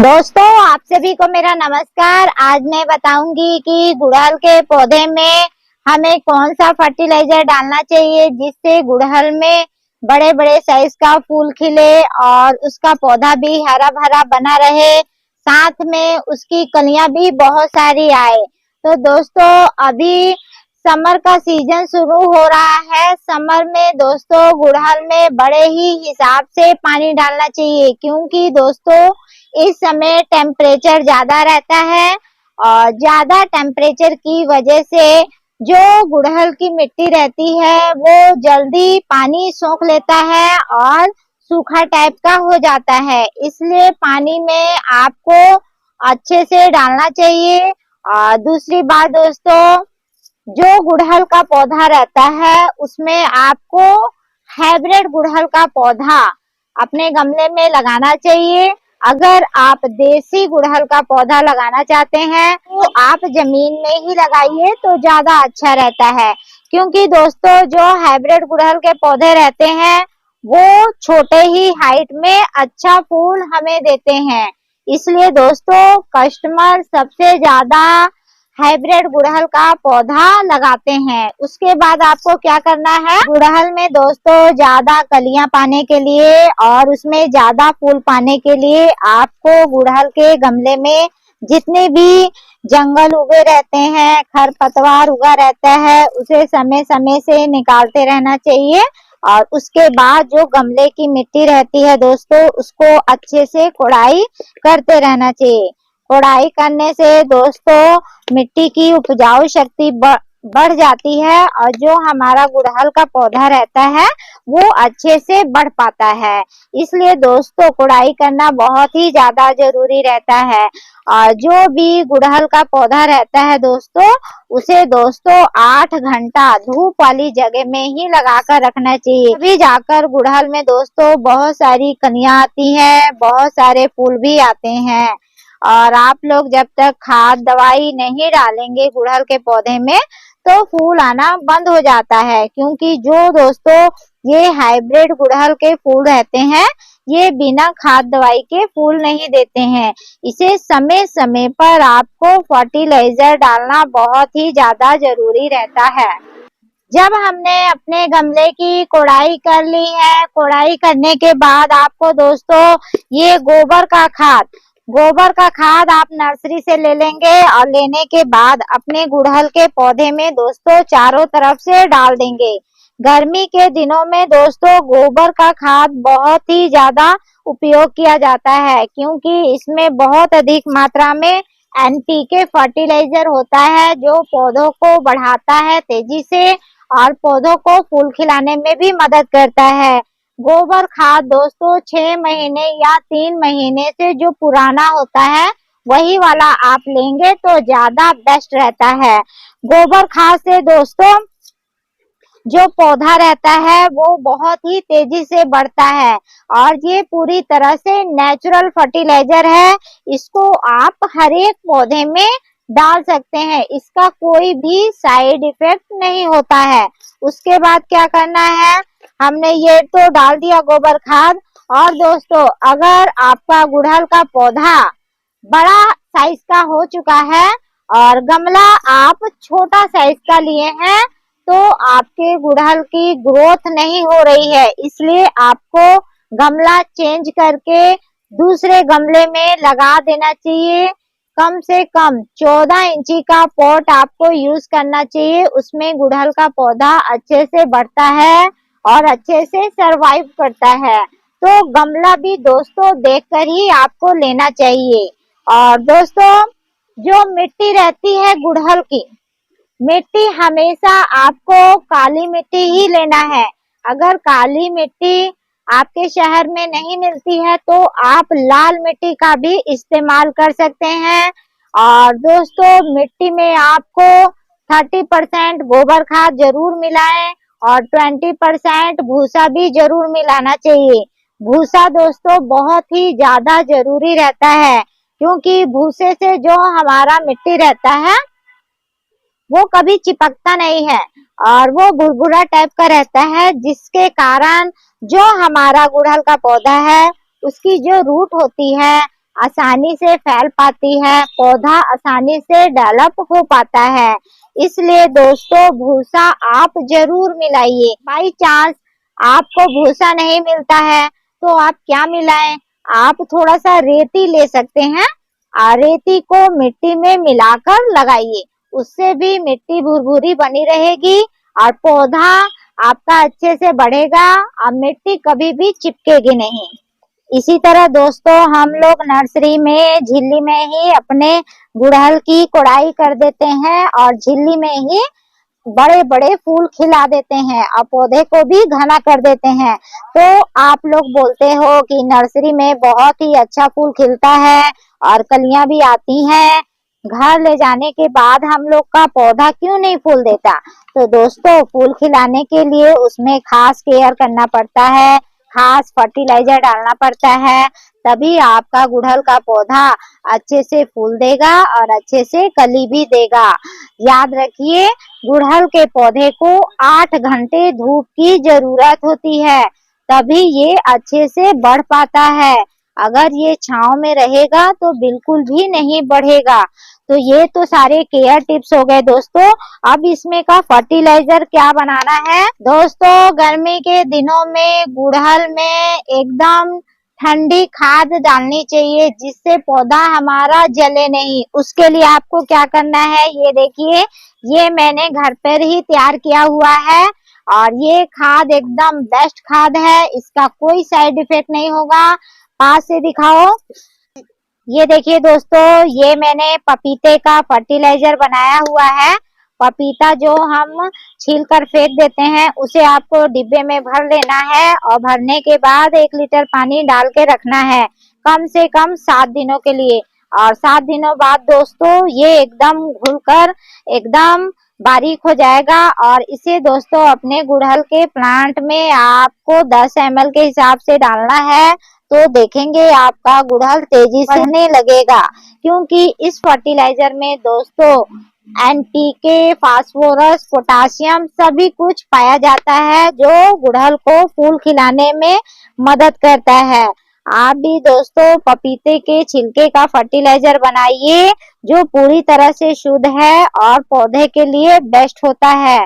दोस्तों, आप सभी को मेरा नमस्कार। आज मैं बताऊंगी कि गुड़हल के पौधे में हमें कौन सा फर्टिलाइजर डालना चाहिए जिससे गुड़हल में बड़े बड़े साइज का फूल खिले और उसका पौधा भी हरा भरा बना रहे, साथ में उसकी कलियां भी बहुत सारी आए। तो दोस्तों, अभी समर का सीजन शुरू हो रहा है। समर में दोस्तों गुड़हल में बड़े ही हिसाब से पानी डालना चाहिए, क्योंकि दोस्तों इस समय टेम्परेचर ज्यादा रहता है और ज्यादा टेम्परेचर की वजह से जो गुड़हल की मिट्टी रहती है वो जल्दी पानी सोख लेता है और सूखा टाइप का हो जाता है। इसलिए पानी में आपको अच्छे से डालना चाहिए। और दूसरी बात दोस्तों, जो गुड़हल का पौधा रहता है उसमें आपको हाइब्रिड गुड़हल का पौधा अपने गमले में लगाना चाहिए। अगर आप देसी गुड़हल का पौधा लगाना चाहते हैं तो आप जमीन में ही लगाइए तो ज्यादा अच्छा रहता है, क्योंकि दोस्तों जो हाइब्रिड गुड़हल के पौधे रहते हैं वो छोटे ही हाइट में अच्छा फूल हमें देते हैं। इसलिए दोस्तों कस्टमर सबसे ज्यादा हाइब्रिड गुड़हल का पौधा लगाते हैं। उसके बाद आपको क्या करना है, गुड़हल में दोस्तों ज्यादा कलियां पाने के लिए और उसमें ज्यादा फूल पाने के लिए आपको गुड़हल के गमले में जितने भी जंगल उगे रहते हैं, खरपतवार उगा रहता है, उसे समय समय से निकालते रहना चाहिए। और उसके बाद जो गमले की मिट्टी रहती है दोस्तों उसको अच्छे से कोड़ाई करते रहना चाहिए। कोड़ाई करने से दोस्तों मिट्टी की उपजाऊ शक्ति बढ़ जाती है और जो हमारा गुड़हल का पौधा रहता है वो अच्छे से बढ़ पाता है। इसलिए दोस्तों कोड़ाई करना बहुत ही ज्यादा जरूरी रहता है। और जो भी गुड़हल का पौधा रहता है दोस्तों उसे दोस्तों 8 घंटा धूप वाली जगह में ही लगाकर रखना चाहिए, तभी जाकर गुड़हल में दोस्तों बहुत सारी कलियां आती हैं, बहुत सारे फूल भी आते हैं। और आप लोग जब तक खाद दवाई नहीं डालेंगे गुड़हल के पौधे में तो फूल आना बंद हो जाता है, क्योंकि जो दोस्तों ये हाइब्रिड गुड़हल के फूल रहते हैं ये बिना खाद दवाई के फूल नहीं देते हैं। इसे समय समय पर आपको फर्टिलाइजर डालना बहुत ही ज्यादा जरूरी रहता है। जब हमने अपने गमले की कोड़ाई कर ली है, कोड़ाई करने के बाद आपको दोस्तों ये गोबर का खाद आप नर्सरी से ले लेंगे और लेने के बाद अपने गुड़हल के पौधे में दोस्तों चारों तरफ से डाल देंगे। गर्मी के दिनों में दोस्तों गोबर का खाद बहुत ही ज्यादा उपयोग किया जाता है, क्योंकि इसमें बहुत अधिक मात्रा में एनपीके फर्टिलाइजर होता है जो पौधों को बढ़ाता है तेजी से और पौधों को फूल खिलाने में भी मदद करता है। गोबर खाद दोस्तों 6 महीने या 3 महीने से जो पुराना होता है वही वाला आप लेंगे तो ज्यादा बेस्ट रहता है। गोबर खाद से दोस्तों जो पौधा रहता है वो बहुत ही तेजी से बढ़ता है और ये पूरी तरह से नेचुरल फर्टिलाइजर है। इसको आप हर एक पौधे में डाल सकते हैं, इसका कोई भी साइड इफेक्ट नहीं होता है। उसके बाद क्या करना है, हमने ये तो डाल दिया गोबर खाद। और दोस्तों अगर आपका गुड़हल का पौधा बड़ा साइज का हो चुका है और गमला आप छोटा साइज का लिए हैं तो आपके गुड़हल की ग्रोथ नहीं हो रही है, इसलिए आपको गमला चेंज करके दूसरे गमले में लगा देना चाहिए। कम से कम 14 इंची का पॉट आपको यूज करना चाहिए, उसमें गुड़हल का पौधा अच्छे से बढ़ता है और अच्छे से सरवाइव करता है। तो गमला भी दोस्तों देखकर ही आपको लेना चाहिए। और दोस्तों जो मिट्टी रहती है गुड़हल की मिट्टी हमेशा आपको काली मिट्टी ही लेना है। अगर काली मिट्टी आपके शहर में नहीं मिलती है तो आप लाल मिट्टी का भी इस्तेमाल कर सकते हैं। और दोस्तों मिट्टी में आपको 30% गोबर खाद जरूर मिलाएं और 20% भूसा भी जरूर मिलाना चाहिए। भूसा दोस्तों बहुत ही ज्यादा जरूरी रहता है, क्योंकि भूसे से जो हमारा मिट्टी रहता है वो कभी चिपकता नहीं है और वो भुरभुरा टाइप का रहता है, जिसके कारण जो हमारा गुड़हल का पौधा है उसकी जो रूट होती है आसानी से फैल पाती है, पौधा आसानी से डेवलप हो पाता है। इसलिए दोस्तों भूसा आप जरूर मिलाइए। बाई चांस आपको भूसा नहीं मिलता है तो आप क्या मिलाएं, आप थोड़ा सा रेती ले सकते हैं और रेती को मिट्टी में मिलाकर लगाइए, उससे भी मिट्टी भुरभुरी बनी रहेगी और पौधा आपका अच्छे से बढ़ेगा और मिट्टी कभी भी चिपकेगी नहीं। इसी तरह दोस्तों हम लोग नर्सरी में झिल्ली में ही अपने गुड़हल की कोड़ाई कर देते हैं और झिल्ली में ही बड़े बड़े फूल खिला देते हैं और पौधे को भी घना कर देते हैं। तो आप लोग बोलते हो कि नर्सरी में बहुत ही अच्छा फूल खिलता है और कलियां भी आती हैं, घर ले जाने के बाद हम लोग का पौधा क्यों नहीं फूल देता। तो दोस्तों फूल खिलाने के लिए उसमें खास केयर करना पड़ता है, खास फर्टिलाइजर डालना पड़ता है, तभी आपका गुड़हल का पौधा अच्छे से फूल देगा और अच्छे से कली भी देगा। याद रखिए गुड़हल के पौधे को 8 घंटे धूप की जरूरत होती है, तभी ये अच्छे से बढ़ पाता है। अगर ये छांव में रहेगा तो बिल्कुल भी नहीं बढ़ेगा। तो ये तो सारे केयर टिप्स हो गए दोस्तों। अब इसमें का फर्टिलाइजर क्या बनाना है दोस्तों, गर्मी के दिनों में गुड़हल में एकदम ठंडी खाद डालनी चाहिए जिससे पौधा हमारा जले नहीं। उसके लिए आपको क्या करना है, ये देखिए ये मैंने घर पर ही तैयार किया हुआ है और ये खाद एकदम बेस्ट खाद है, इसका कोई साइड इफेक्ट नहीं होगा। पास से दिखाओ, ये देखिए दोस्तों ये मैंने पपीते का फर्टिलाइजर बनाया हुआ है। पपीता जो हम छील कर फेंक देते हैं उसे आपको डिब्बे में भर लेना है और भरने के बाद 1 लीटर पानी डाल के रखना है कम से कम 7 दिनों के लिए। और 7 दिनों बाद दोस्तों ये एकदम घुलकर एकदम बारीक हो जाएगा और इसे दोस्तों अपने गुड़हल के प्लांट में आपको 10 ml के हिसाब से डालना है। तो देखेंगे आपका गुड़हल तेजी से बढ़ने लगेगा, क्योंकि इस फर्टिलाइजर में दोस्तों एनपीके, फास्फोरस, पोटासियम सभी कुछ पाया जाता है जो गुड़हल को फूल खिलाने में मदद करता है। आप भी दोस्तों पपीते के छिलके का फर्टिलाइजर बनाइए जो पूरी तरह से शुद्ध है और पौधे के लिए बेस्ट होता है।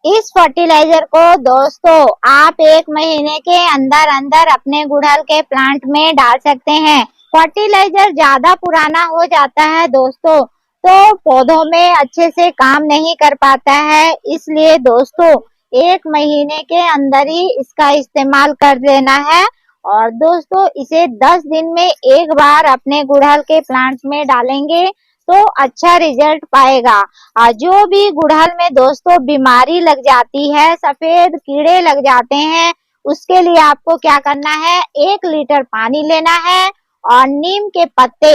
इस फर्टिलाइजर को दोस्तों आप 1 महीने के अंदर अंदर अपने गुड़हल के प्लांट में डाल सकते हैं। फर्टिलाइजर ज्यादा पुराना हो जाता है दोस्तों तो पौधों में अच्छे से काम नहीं कर पाता है, इसलिए दोस्तों 1 महीने के अंदर ही इसका इस्तेमाल कर लेना है। और दोस्तों इसे 10 दिन में एक बार अपने गुड़हल के प्लांट में डालेंगे तो अच्छा रिजल्ट पाएगा। और जो भी गुड़हल में दोस्तों बीमारी लग जाती है, सफेद कीड़े लग जाते हैं, उसके लिए आपको क्या करना है, 1 लीटर पानी लेना है और नीम के पत्ते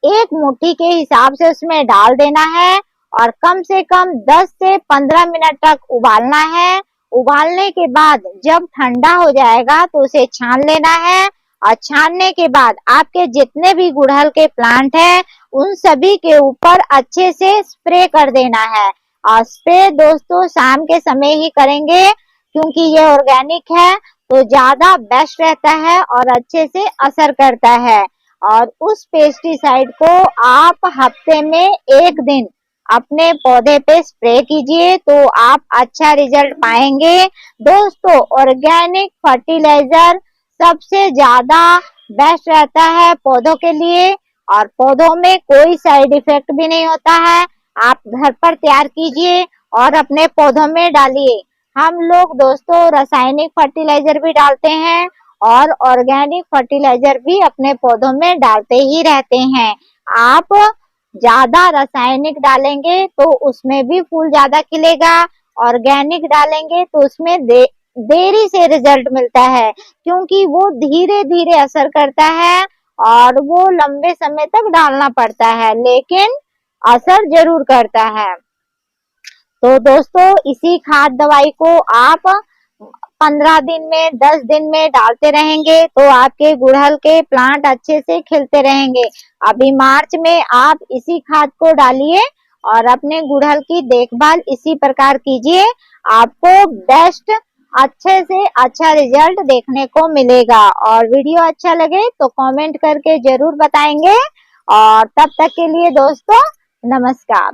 1 मुट्ठी के हिसाब से उसमें डाल देना है और कम से कम 10 से 15 मिनट तक उबालना है। उबालने के बाद जब ठंडा हो जाएगा तो उसे छान लेना है और छानने के बाद आपके जितने भी गुड़हल के प्लांट हैं उन सभी के ऊपर अच्छे से स्प्रे कर देना है। और स्प्रे दोस्तों शाम के समय ही करेंगे क्योंकि ये ऑर्गेनिक है तो ज्यादा बेस्ट रहता है और अच्छे से असर करता है। और उस पेस्टिसाइड को आप हफ्ते में 1 दिन अपने पौधे पे स्प्रे कीजिए तो आप अच्छा रिजल्ट पाएंगे। दोस्तों ऑर्गेनिक फर्टिलाइजर सबसे ज्यादा बेस्ट रहता है पौधों के लिए और पौधों में कोई साइड इफेक्ट भी नहीं होता है। आप घर पर तैयार कीजिए और अपने पौधों में डालिए। हम लोग दोस्तों रासायनिक फर्टिलाइजर भी डालते हैं और ऑर्गेनिक फर्टिलाइजर भी अपने पौधों में डालते ही रहते हैं। आप ज्यादा रासायनिक डालेंगे तो उसमें भी फूल ज्यादा खिलेगा, ऑर्गेनिक डालेंगे तो उसमें देरी से रिजल्ट मिलता है क्योंकि वो धीरे धीरे असर करता है और वो लंबे समय तक डालना पड़ता है लेकिन असर जरूर करता है। तो दोस्तों इसी खाद दवाई को आप 15 दिन में 10 दिन में डालते रहेंगे तो आपके गुड़हल के प्लांट अच्छे से खिलते रहेंगे। अभी मार्च में आप इसी खाद को डालिए और अपने गुड़हल की देखभाल इसी प्रकार कीजिए, आपको बेस्ट अच्छे से अच्छा रिजल्ट देखने को मिलेगा। और वीडियो अच्छा लगे तो कमेंट करके जरूर बताएंगे। और तब तक के लिए दोस्तों नमस्कार।